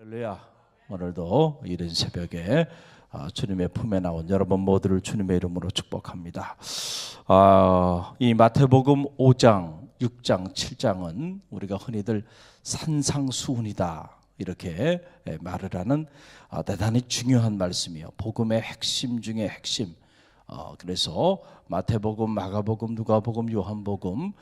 할렐루야. 오늘도 이른 새벽에 주님의 품에 나온 여러분 모두를 주님의 이름으로 축복합니다. 이 마태복음 5장, 6장, 7장은 우리가 흔히들 산상수훈이다 이렇게 말을 하는 대단히 중요한 말씀이에요. 복음의 핵심 중에 핵심. 그래서 마태복음, 마가복음, 누가복음, 요한복음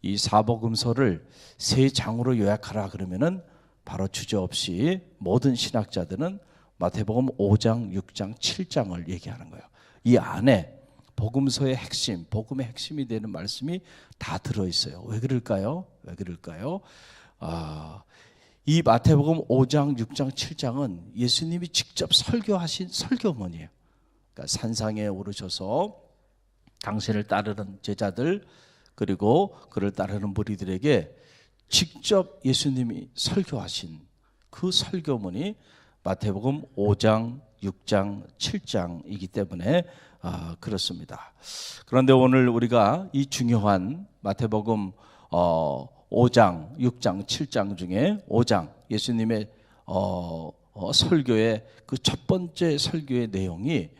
이 사복음서를 세 장으로 요약하라 그러면은 바로 주저없이 모든 신학자들은 마태복음 5장, 6장, 7장을 얘기하는 거예요. 이 안에 복음서의 핵심, 복음의 핵심이 되는 말씀이 다 들어있어요. 왜 그럴까요? 왜 그럴까요? 이 마태복음 5장, 6장, 7장은 예수님이 직접 설교하신 설교문이에요. 그러니까 산상에 오르셔서 당신을 따르는 제자들 그리고 그를 따르는 무리들에게 직접 예수님이 설교하신 그 설교문이 마태복음 5장, 6장, 7장이기 때문에 그렇습니다. 그런데 오늘 우리가 이 중요한 마태복음 5장, 6장, 7장 중에 5장 예수님의 설교의 그 첫 번째 설교의 내용이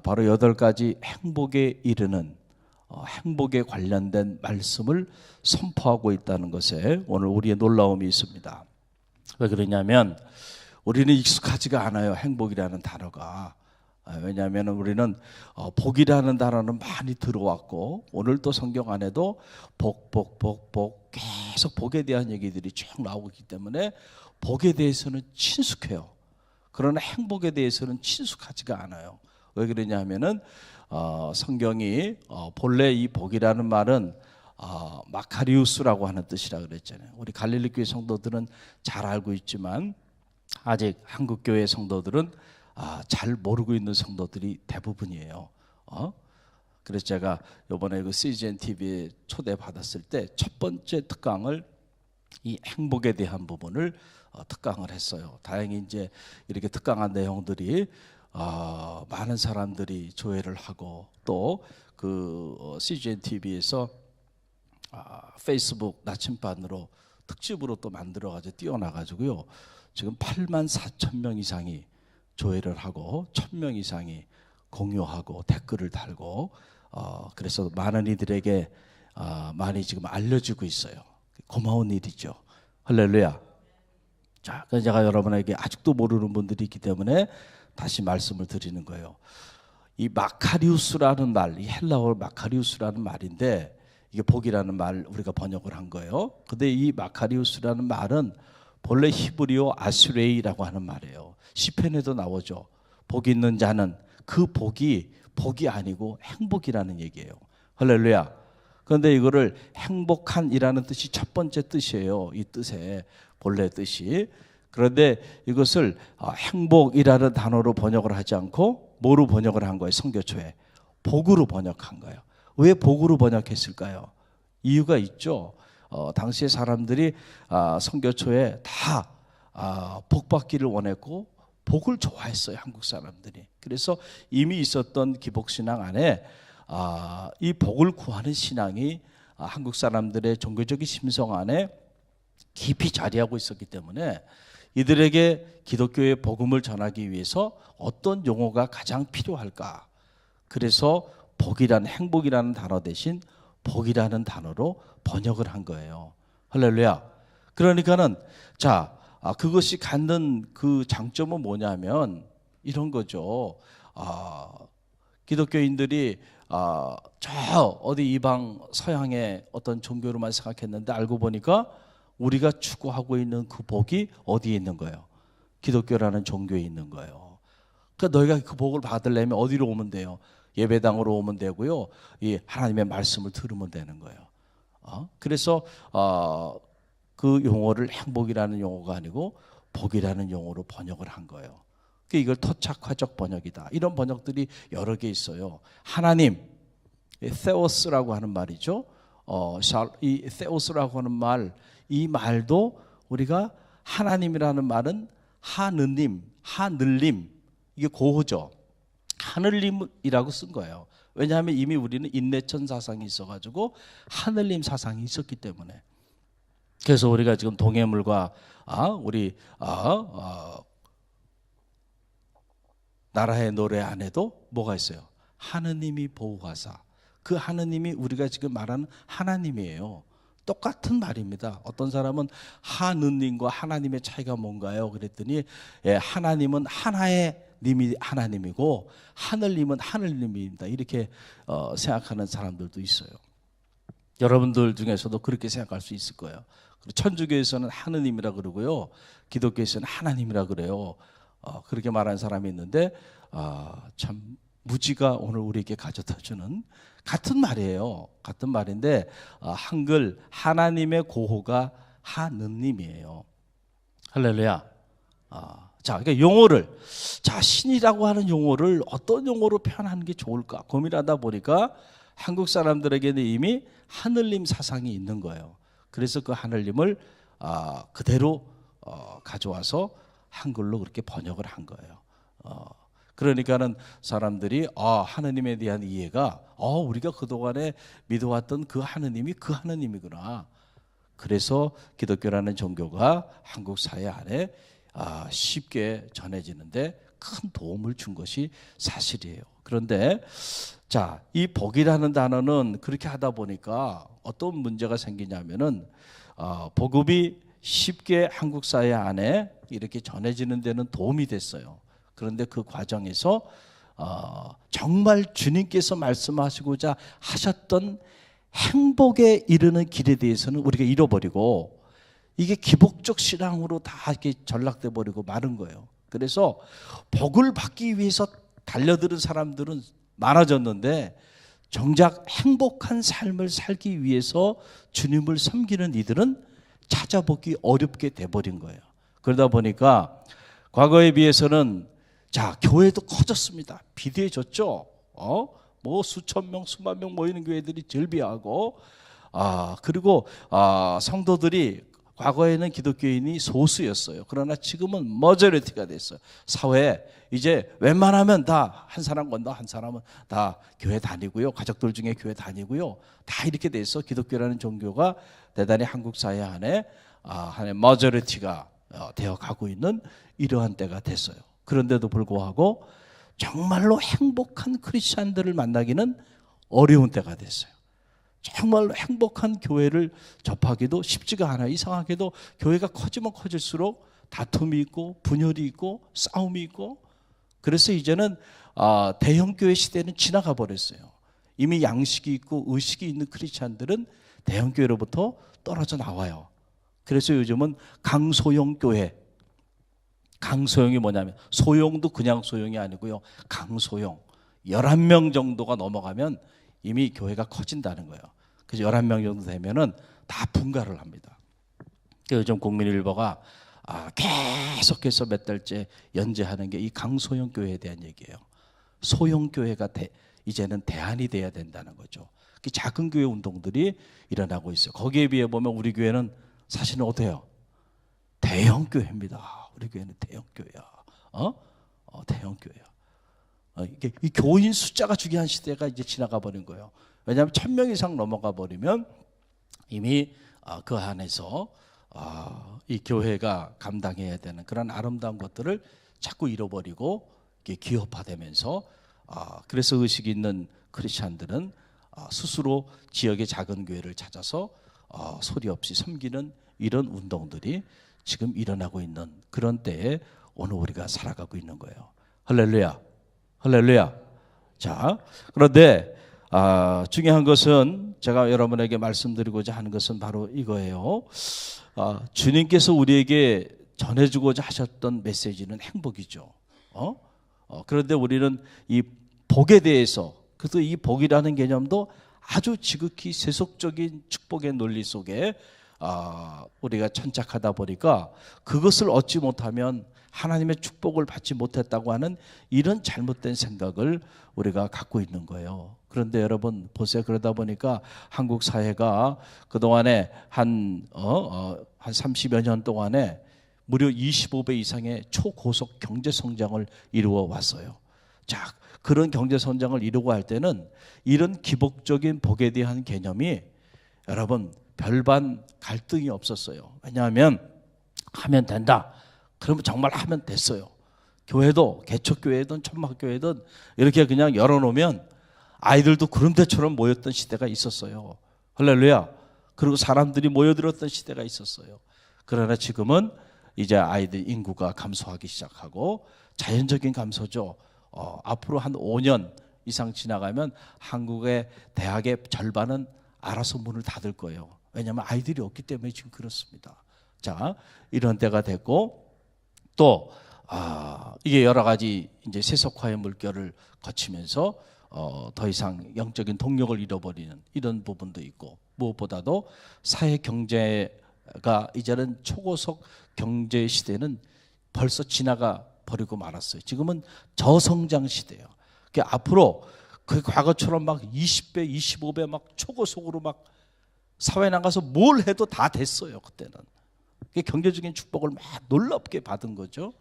바로 8가지 행복에 이르는 행복에 관련된 말씀을 선포하고 있다는 것에 오늘 우리의 놀라움이 있습니다. 왜 그러냐면 우리는 익숙하지가 않아요. 행복이라는 단어가. 왜냐하면 우리는 복이라는 단어는 많이 들어왔고 오늘 또 성경 안에도 복 계속 복에 대한 얘기들이 쭉 나오고 있기 때문에 복에 대해서는 친숙해요. 그러나 행복에 대해서는 친숙하지가 않아요. 왜 그러냐면은 성경이 본래 이 복이라는 말은 마카리우스라고 하는 뜻이라 그랬잖아요. 우리 갈릴리 교회 성도들은 잘 알고 있지만 아직 한국 교회 성도들은 잘 모르고 있는 성도들이 대부분이에요. 그래서 제가 이번에 그 CGN TV에 초대 받았을 때 첫 번째 특강을 이 행복에 대한 부분을 특강을 했어요. 다행히 이제 이렇게 특강한 내용들이 많은 사람들이 조회를 하고 또 그 CGN TV에서 페이스북 나침반으로 특집으로 또 만들어가지고 띄워놔가지고요. 지금 84,000명 이상이 조회를 하고 1,000명 이상이 공유하고 댓글을 달고 그래서 많은 이들에게 많이 지금 알려지고 있어요. 고마운 일이죠. 할렐루야. 자, 그래서 제가 여러분에게 아직도 모르는 분들이 있기 때문에 다시 말씀을 드리는 거예요. 이 마카리우스라는 말, 이 헬라어 마카리우스라는 말인데 이게 복이라는 말 우리가 번역을 한 거예요. 근데 이 마카리우스라는 말은 본래 히브리어 아수레이라고 하는 말이에요. 시편에도 나오죠. 복 있는 자는 그 복이 아니고 행복이라는 얘기예요. 할렐루야. 그런데 이거를 행복한이라는 뜻이 첫 번째 뜻이에요. 이 뜻의 본래 뜻이. 그런데 이것을 행복이라는 단어로 번역을 하지 않고 뭐로 번역을 한 거예요? 성교초에 복으로 번역한 거예요. 왜 복으로 번역했을까요? 이유가 있죠. 당시의 사람들이 성교초에 다 복받기를 원했고 복을 좋아했어요. 한국 사람들이. 그래서 이미 있었던 기복신앙 안에 이 복을 구하는 신앙이 한국 사람들의 종교적인 심성 안에 깊이 자리하고 있었기 때문에 이들에게 기독교의 복음을 전하기 위해서 어떤 용어가 가장 필요할까? 그래서 복이라는 행복이라는 단어 대신 복이라는 단어로 번역을 한 거예요. 할렐루야. 그러니까는 자, 그것이 갖는 그 장점은 뭐냐면 이런 거죠. 기독교인들이 저 어디 이방 서양의 어떤 종교로만 생각했는데 알고 보니까 우리가 추구하고 있는 그 복이 어디에 있는 거예요? 기독교라는 종교에 있는 거예요. 그러니까 너희가 그 복을 받으려면 어디로 오면 돼요? 예배당으로 오면 되고요. 이 하나님의 말씀을 들으면 되는 거예요. 그래서 그 용어를 행복이라는 용어가 아니고 복이라는 용어로 번역을 한 거예요. 그러니까 이걸 토착화적 번역이다. 이런 번역들이 여러 개 있어요. 하나님, 세오스라고 하는 말이죠. 이 세오스라고 하는 말, 이 말도 우리가 하나님이라는 말은 하느님, 하늘님, 이게 고호죠. 하늘님이라고 쓴 거예요. 왜냐하면 이미 우리는 인내천 사상이 있어가지고 하늘님 사상이 있었기 때문에. 그래서 우리가 지금 동해물과 우리 나라의 노래 안에도 뭐가 있어요? 하느님이 보호하사. 그 하느님이 우리가 지금 말하는 하나님이에요. 똑같은 말입니다. 어떤 사람은 하느님과 하나님의 차이가 뭔가요? 그랬더니 하나님은 하나의 님이 하나님이고 하늘님은 하늘님입니다. 이렇게 생각하는 사람들도 있어요. 여러분들 중에서도 그렇게 생각할 수 있을 거예요. 천주교에서는 하느님이라 그러고요, 기독교에서는 하나님이라 그래요. 그렇게 말하는 사람이 있는데 참 무지가 오늘 우리에게 가져다주는 같은 말이에요. 같은 말인데 한글 하나님의 고호가 하느님이에요. 할렐루야. 자, 그러니까 용어를, 자, 신이라고 하는 용어를 어떤 용어로 표현하는 게 좋을까 고민하다 보니까 한국 사람들에게는 이미 하늘님 사상이 있는 거예요. 그래서 그 하늘님을 그대로 가져와서 한글로 그렇게 번역을 한 거예요. 그러니까는 사람들이 하느님에 대한 이해가 우리가 그동안에 믿어왔던 그 하느님이 그 하느님이구나. 그래서 기독교라는 종교가 한국 사회 안에 쉽게 전해지는데 큰 도움을 준 것이 사실이에요. 그런데 자, 이 복이라는 단어는 그렇게 하다 보니까 어떤 문제가 생기냐면은 복음이 쉽게 한국 사회 안에 이렇게 전해지는 데는 도움이 됐어요. 그런데 그 과정에서 정말 주님께서 말씀하시고자 하셨던 행복에 이르는 길에 대해서는 우리가 잃어버리고 이게 기복적 신앙으로 다 이렇게 전락돼 버리고 마른 거예요. 그래서 복을 받기 위해서 달려드는 사람들은 많아졌는데 정작 행복한 삶을 살기 위해서 주님을 섬기는 이들은 찾아보기 어렵게 돼버린 거예요. 그러다 보니까 과거에 비해서는 자, 교회도 커졌습니다. 비대해졌죠. 뭐 수천 명, 수만 명 모이는 교회들이 즐비하고 그리고 성도들이 과거에는 기독교인이 소수였어요. 그러나 지금은 머저리티가 됐어요. 사회에 이제 웬만하면 다 한 사람 건너 한 사람은 다 교회 다니고요. 가족들 중에 교회 다니고요. 다 이렇게 돼서 기독교라는 종교가 대단히 한국 사회 안에 하나의 머저리티가 되어 가고 있는 이러한 때가 됐어요. 그런데도 불구하고 정말로 행복한 크리스찬들을 만나기는 어려운 때가 됐어요. 정말로 행복한 교회를 접하기도 쉽지가 않아요. 이상하게도 교회가 커지면 커질수록 다툼이 있고 분열이 있고 싸움이 있고, 그래서 이제는 대형교회 시대는 지나가 버렸어요. 이미 양식이 있고 의식이 있는 크리스찬들은 대형교회로부터 떨어져 나와요. 그래서 요즘은 강소형 교회, 강소형이 뭐냐면 소형도 그냥 소형이 아니고요, 강소형 11명 정도가 넘어가면 이미 교회가 커진다는 거예요. 그래서 11명 정도 되면은 다 분가를 합니다. 요즘 국민일보가 계속해서 몇 달째 연재하는 게 이 강소형 교회에 대한 얘기예요. 소형 교회가 이제는 대안이 돼야 된다는 거죠. 작은 교회 운동들이 일어나고 있어요. 거기에 비해 보면 우리 교회는 사실은 어때요? 대형 교회입니다. 우리 교회는 대형 교회야. 대형 교회야. 이게 이 교인 숫자가 중요한 시대가 이제 지나가 버린 거예요. 왜냐하면 1000명 이상 넘어가 버리면 이미 그 안에서 이 교회가 감당해야 되는 그런 아름다운 것들을 자꾸 잃어버리고 이게 기업화되면서 그래서 의식이 있는 크리스찬들은 스스로 지역의 작은 교회를 찾아서 소리 없이 섬기는 이런 운동들이 지금 일어나고 있는 그런 때에 오늘 우리가 살아가고 있는 거예요. 할렐루야. 할렐루야. 자, 그런데 중요한 것은 제가 여러분에게 말씀드리고자 하는 것은 바로 이거예요. 주님께서 우리에게 전해주고자 하셨던 메시지는 행복이죠. 그런데 우리는 이 복에 대해서, 그래서 이 복이라는 개념도 아주 지극히 세속적인 축복의 논리 속에 우리가 천착하다 보니까 그것을 얻지 못하면 하나님의 축복을 받지 못했다고 하는 이런 잘못된 생각을 우리가 갖고 있는 거예요. 그런데 여러분 보세요. 그러다 보니까 한국 사회가 그동안에 한 30여 년 동안에 무려 25배 이상의 초고속 경제 성장을 이루어 왔어요. 자, 그런 경제 성장을 이루고 할 때는 이런 기복적인 복에 대한 개념이 여러분 별반 갈등이 없었어요. 왜냐하면 하면 된다. 그러면 정말 하면 됐어요. 교회도 개척교회든 천막교회든 이렇게 그냥 열어놓으면 아이들도 구름대처럼 모였던 시대가 있었어요. 할렐루야. 그리고 사람들이 모여들었던 시대가 있었어요. 그러나 지금은 이제 아이들 인구가 감소하기 시작하고 자연적인 감소죠. 앞으로 한 5년 이상 지나가면 한국의 대학의 절반은 알아서 문을 닫을 거예요. 왜냐하면 아이들이 없기 때문에 지금 그렇습니다. 자, 이런 때가 됐고 또 이게 여러 가지 이제 세속화의 물결을 거치면서 더 이상 영적인 동력을 잃어버리는 이런 부분도 있고 무엇보다도 사회 경제가 이제는 초고속 경제 시대는 벌써 지나가 버리고 말았어요. 지금은 저성장 시대예요. 그러니까 앞으로 그 과거처럼 막 20배, 25배 막 초고속으로 막 사회 나가서 뭘 해도 다 됐어요. 그때는. 경제적인 축복을 막 놀랍게 받은 거죠.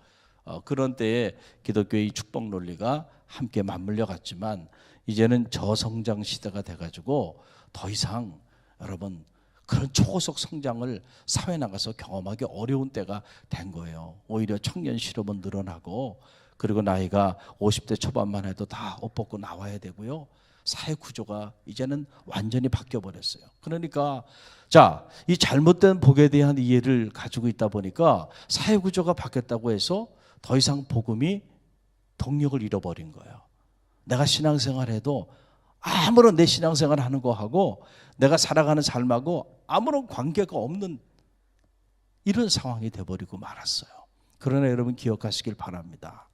그런 때에 기독교의 축복 논리가 함께 맞물려 갔지만 이제는 저성장 시대가 돼가지고 더 이상 여러분 그런 초고속 성장을 사회 나가서 경험하기 어려운 때가 된 거예요. 오히려 청년 실업은 늘어나고 그리고 나이가 50대 초반만 해도 다 옷 벗고 나와야 되고요. 사회 구조가 이제는 완전히 바뀌어 버렸어요. 그러니까 자, 이 잘못된 복에 대한 이해를 가지고 있다 보니까 사회 구조가 바뀌었다고 해서 더 이상 복음이 동력을 잃어버린 거예요. 내가 신앙생활해도 아무런 내 신앙생활 하는 거하고 내가 살아가는 삶하고 아무런 관계가 없는 이런 상황이 돼버리고 말았어요. 그러나 여러분 기억하시길 바랍니다.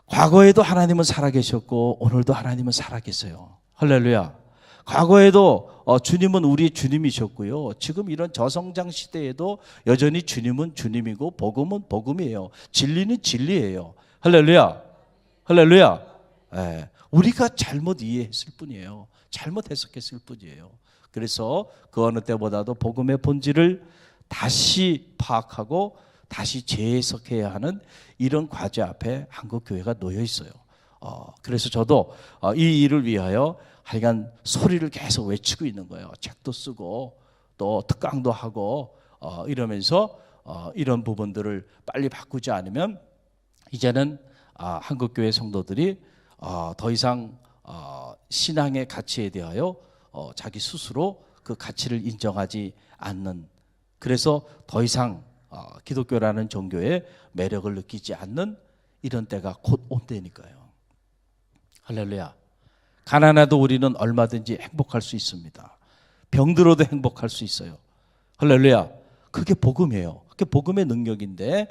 과거에도 하나님은 살아계셨고 오늘도 하나님은 살아계세요. 할렐루야. 과거에도 주님은 우리의 주님이셨고요. 지금 이런 저성장 시대에도 여전히 주님은 주님이고 복음은 복음이에요. 진리는 진리예요. 할렐루야. 할렐루야. 네. 우리가 잘못 이해했을 뿐이에요. 잘못 해석했을 뿐이에요. 그래서 그 어느 때보다도 복음의 본질을 다시 파악하고 다시 재해석해야 하는 이런 과제 앞에 한국교회가 놓여 있어요. 그래서 저도 이 일을 위하여 하여간 소리를 계속 외치고 있는 거예요. 책도 쓰고 또 특강도 하고 이러면서 이런 부분들을 빨리 바꾸지 않으면 이제는 한국교회 성도들이 더 이상 신앙의 가치에 대하여 자기 스스로 그 가치를 인정하지 않는, 그래서 더 이상 기독교라는 종교의 매력을 느끼지 않는 이런 때가 곧 온다니까요. 할렐루야. 가난해도 우리는 얼마든지 행복할 수 있습니다. 병들어도 행복할 수 있어요. 할렐루야. 그게 복음이에요. 그게 복음의 능력인데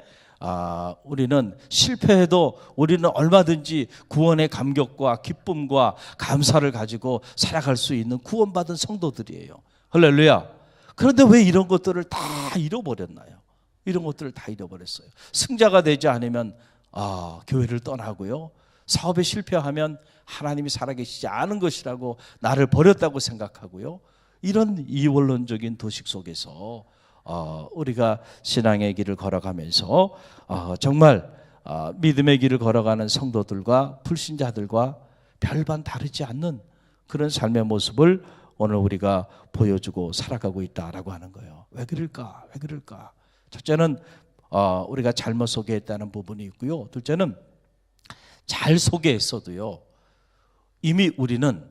우리는 실패해도 우리는 얼마든지 구원의 감격과 기쁨과 감사를 가지고 살아갈 수 있는 구원받은 성도들이에요. 할렐루야. 그런데 왜 이런 것들을 다 잃어버렸나요? 이런 것들을 다 잃어버렸어요. 승자가 되지 않으면 교회를 떠나고요. 사업에 실패하면 하나님이 살아계시지 않은 것이라고 나를 버렸다고 생각하고요. 이런 이원론적인 도식 속에서 우리가 신앙의 길을 걸어가면서 정말 믿음의 길을 걸어가는 성도들과 불신자들과 별반 다르지 않는 그런 삶의 모습을 오늘 우리가 보여주고 살아가고 있다라고 하는 거예요. 왜 그럴까? 왜 그럴까? 첫째는 우리가 잘못 소개했다는 부분이 있고요. 둘째는 잘 소개했어도요, 이미 우리는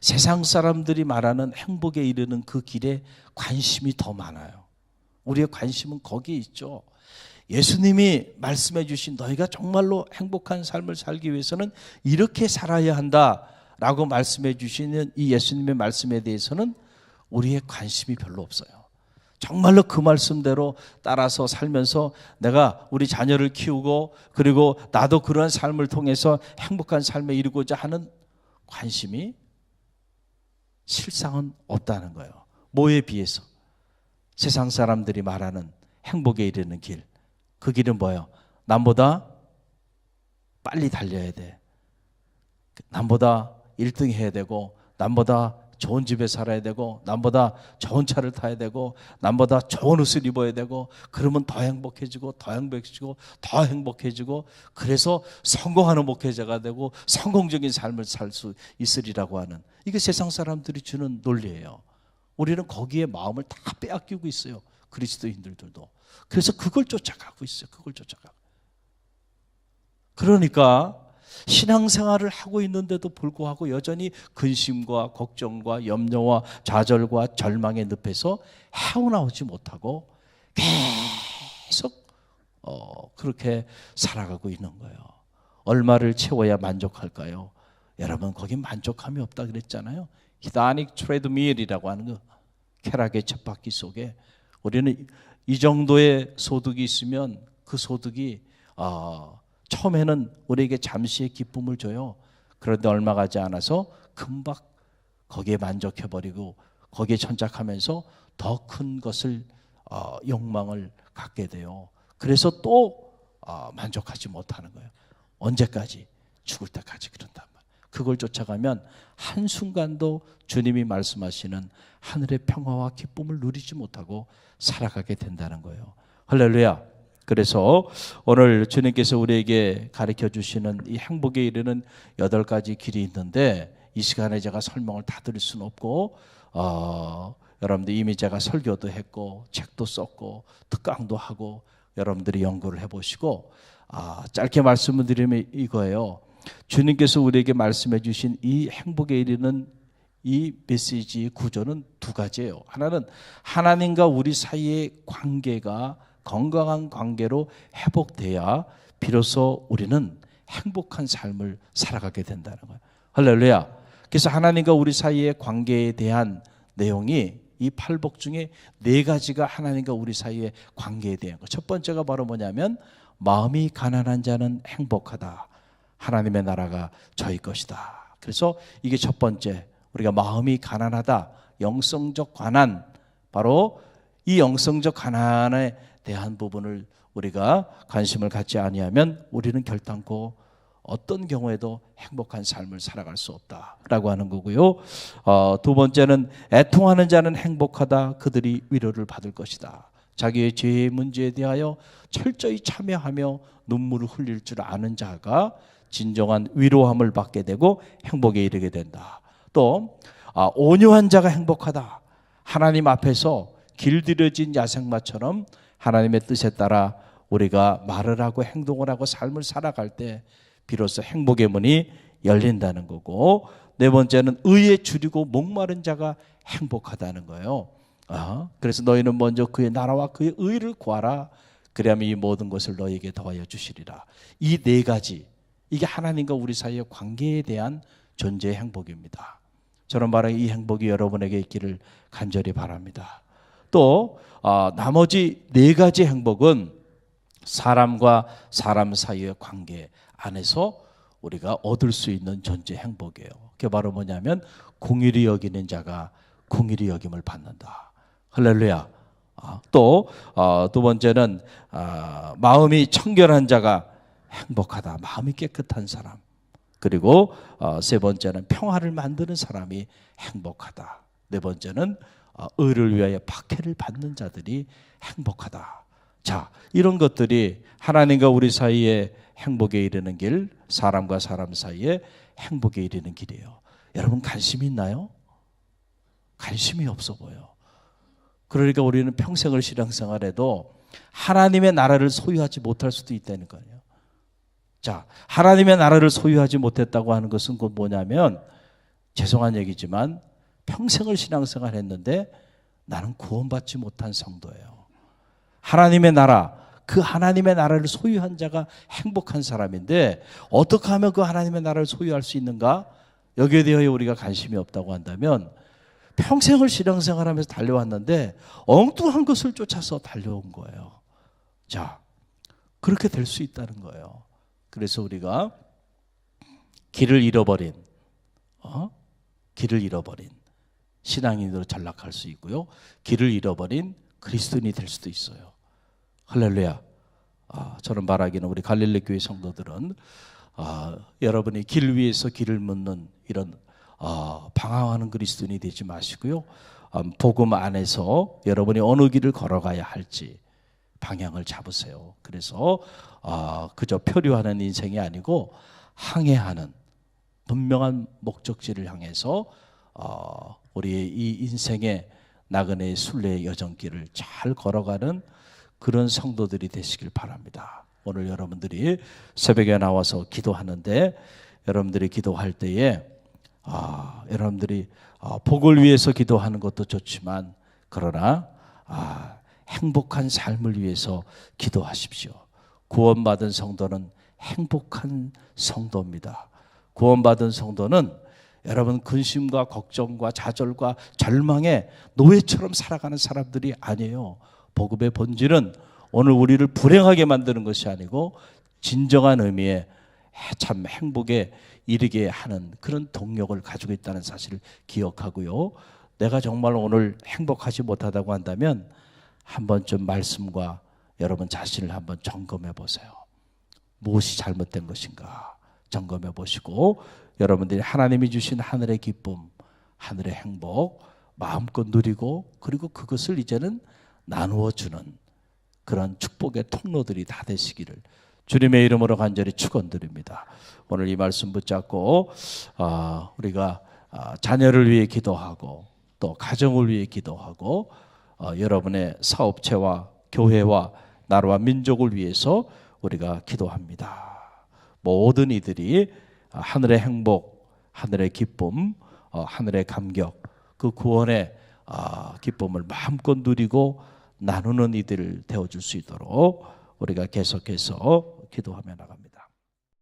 세상 사람들이 말하는 행복에 이르는 그 길에 관심이 더 많아요. 우리의 관심은 거기에 있죠. 예수님이 말씀해 주신 너희가 정말로 행복한 삶을 살기 위해서는 이렇게 살아야 한다라고 말씀해 주시는 이 예수님의 말씀에 대해서는 우리의 관심이 별로 없어요. 정말로 그 말씀대로 따라서 살면서 내가 우리 자녀를 키우고 그리고 나도 그러한 삶을 통해서 행복한 삶에 이르고자 하는 관심이 실상은 없다는 거예요. 뭐에 비해서? 세상 사람들이 말하는 행복에 이르는 길. 그 길은 뭐예요? 남보다 빨리 달려야 돼. 남보다 1등 해야 되고, 남보다 좋은 집에 살아야 되고, 남보다 좋은 차를 타야 되고, 남보다 좋은 옷을 입어야 되고, 그러면 더 행복해지고 더 행복해지고 더 행복해지고, 그래서 성공하는 목회자가 되고 성공적인 삶을 살 수 있으리라고 하는, 이게 세상 사람들이 주는 논리예요. 우리는 거기에 마음을 다 빼앗기고 있어요. 그리스도인들도. 그래서 그걸 쫓아가고 있어요. 그걸 쫓아가고. 그러니까 신앙생활을 하고 있는데도 불구하고 여전히 근심과 걱정과 염려와 좌절과 절망의 늪에서 헤어나오지 못하고 계속 그렇게 살아가고 있는 거예요. 얼마를 채워야 만족할까요? 여러분, 거기 만족함이 없다 그랬잖아요. 히다닉 트레드밀이라고 하는 거, 쾌락의 쳇바퀴 속에 우리는 이 정도의 소득이 있으면 그 소득이 처음에는 우리에게 잠시의 기쁨을 줘요. 그런데 얼마 가지 않아서 금방 거기에 만족해버리고 거기에 천착하면서 더 큰 것을 욕망을 갖게 돼요. 그래서 또 만족하지 못하는 거예요. 언제까지? 죽을 때까지 그런단 말이에요. 그걸 쫓아가면 한순간도 주님이 말씀하시는 하늘의 평화와 기쁨을 누리지 못하고 살아가게 된다는 거예요. 할렐루야. 그래서 오늘 주님께서 우리에게 가르쳐 주시는 이 행복에 이르는 8가지 길이 있는데 이 시간에 제가 설명을 다 드릴 수는 없고 여러분들 이미 제가 설교도 했고 책도 썼고 특강도 하고 여러분들이 연구를 해보시고 짧게 말씀을 드리면 이거예요. 주님께서 우리에게 말씀해 주신 이 행복에 이르는 이 메시지의 구조는 2가지예요. 하나는 하나님과 우리 사이의 관계가 건강한 관계로 회복돼야 비로소 우리는 행복한 삶을 살아가게 된다는 거예요. 할렐루야. 그래서 하나님과 우리 사이의 관계에 대한 내용이 이 8복 중에 4가지가 하나님과 우리 사이의 관계에 대한 것. 첫 번째가 바로 뭐냐면 마음이 가난한 자는 행복하다. 하나님의 나라가 저희 것이다. 그래서 이게 첫 번째, 우리가 마음이 가난하다. 영성적 가난, 바로 이 영성적 가난에 대한 부분을 우리가 관심을 갖지 아니하면 우리는 결단코 어떤 경우에도 행복한 삶을 살아갈 수 없다라고 하는 거고요. 2번째는 애통하는 자는 행복하다. 그들이 위로를 받을 것이다. 자기의 죄의 문제에 대하여 철저히 참여하며 눈물을 흘릴 줄 아는 자가 진정한 위로함을 받게 되고 행복에 이르게 된다. 또 온유한 자가 행복하다. 하나님 앞에서 길들여진 야생마처럼 하나님의 뜻에 따라 우리가 말을 하고 행동을 하고 삶을 살아갈 때 비로소 행복의 문이 열린다는 거고, 4번째는 의에 줄이고 목마른 자가 행복하다는 거예요. 그래서 너희는 먼저 그의 나라와 그의 의를 구하라. 그리하면 이 모든 것을 너희에게 더하여 주시리라. 이 4가지, 이게 하나님과 우리 사이의 관계에 대한 존재의 행복입니다. 저는 바로 이 행복이 여러분에게 있기를 간절히 바랍니다. 또 나머지 4가지 행복은 사람과 사람 사이의 관계 안에서 우리가 얻을 수 있는 존재 행복이에요. 그게 바로 뭐냐면 공의를 여기는 자가 공의를 여김을 받는다. 할렐루야. 또 2번째는 마음이 청결한 자가 행복하다. 마음이 깨끗한 사람. 그리고 3번째는 평화를 만드는 사람이 행복하다. 4번째는 의를 위하여 박해를 받는 자들이 행복하다. 자, 이런 것들이 하나님과 우리 사이에 행복에 이르는 길, 사람과 사람 사이에 행복에 이르는 길이에요. 여러분 관심이 있나요? 관심이 없어 보여. 그러니까 우리는 평생을 신앙생활해도 하나님의 나라를 소유하지 못할 수도 있다는 거예요. 자, 하나님의 나라를 소유하지 못했다고 하는 것은 곧 뭐냐면, 죄송한 얘기지만 평생을 신앙생활 했는데 나는 구원받지 못한 성도예요. 하나님의 나라, 그 하나님의 나라를 소유한 자가 행복한 사람인데 어떻게 하면 그 하나님의 나라를 소유할 수 있는가? 여기에 대하여 우리가 관심이 없다고 한다면 평생을 신앙생활하면서 달려왔는데 엉뚱한 것을 쫓아서 달려온 거예요. 자, 그렇게 될 수 있다는 거예요. 그래서 우리가 길을 잃어버린 신앙인으로 전락할 수 있고요. 길을 잃어버린 그리스도인이 될 수도 있어요. 할렐루야. 저는 말하기는 우리 갈릴리 교회 성도들은 여러분이 길 위에서 길을 묻는 이런 방황하는 그리스도인이 되지 마시고요. 복음 안에서 여러분이 어느 길을 걸어가야 할지 방향을 잡으세요. 그래서 그저 표류하는 인생이 아니고 항해하는 분명한 목적지를 향해서 우리의 이 인생의 나그네의 순례의 여정길을 잘 걸어가는 그런 성도들이 되시길 바랍니다. 오늘 여러분들이 새벽에 나와서 기도하는데 여러분들이 기도할 때에 여러분들이 복을 위해서 기도하는 것도 좋지만 그러나 행복한 삶을 위해서 기도하십시오. 구원받은 성도는 행복한 성도입니다. 구원받은 성도는 여러분 근심과 걱정과 좌절과 절망의 노예처럼 살아가는 사람들이 아니에요. 복음의 본질은 오늘 우리를 불행하게 만드는 것이 아니고 진정한 의미의 참 행복에 이르게 하는 그런 동력을 가지고 있다는 사실을 기억하고요. 내가 정말 오늘 행복하지 못하다고 한다면 한 번쯤 말씀과 여러분 자신을 한번 점검해 보세요. 무엇이 잘못된 것인가 점검해 보시고 여러분들이 하나님이 주신 하늘의 기쁨, 하늘의 행복 마음껏 누리고 그리고 그것을 이제는 나누어 주는 그런 축복의 통로들이 다 되시기를 주님의 이름으로 간절히 축원드립니다. 오늘 이 말씀 붙잡고 우리가 자녀를 위해 기도하고 또 가정을 위해 기도하고 여러분의 사업체와 교회와 나라와 민족을 위해서 우리가 기도합니다. 모든 이들이 하늘의 행복, 하늘의 기쁨, 하늘의 감격, 그 구원의 기쁨을 마음껏 누리고 나누는 이들을 되어줄 수 있도록 우리가 계속해서 기도하며 나갑니다.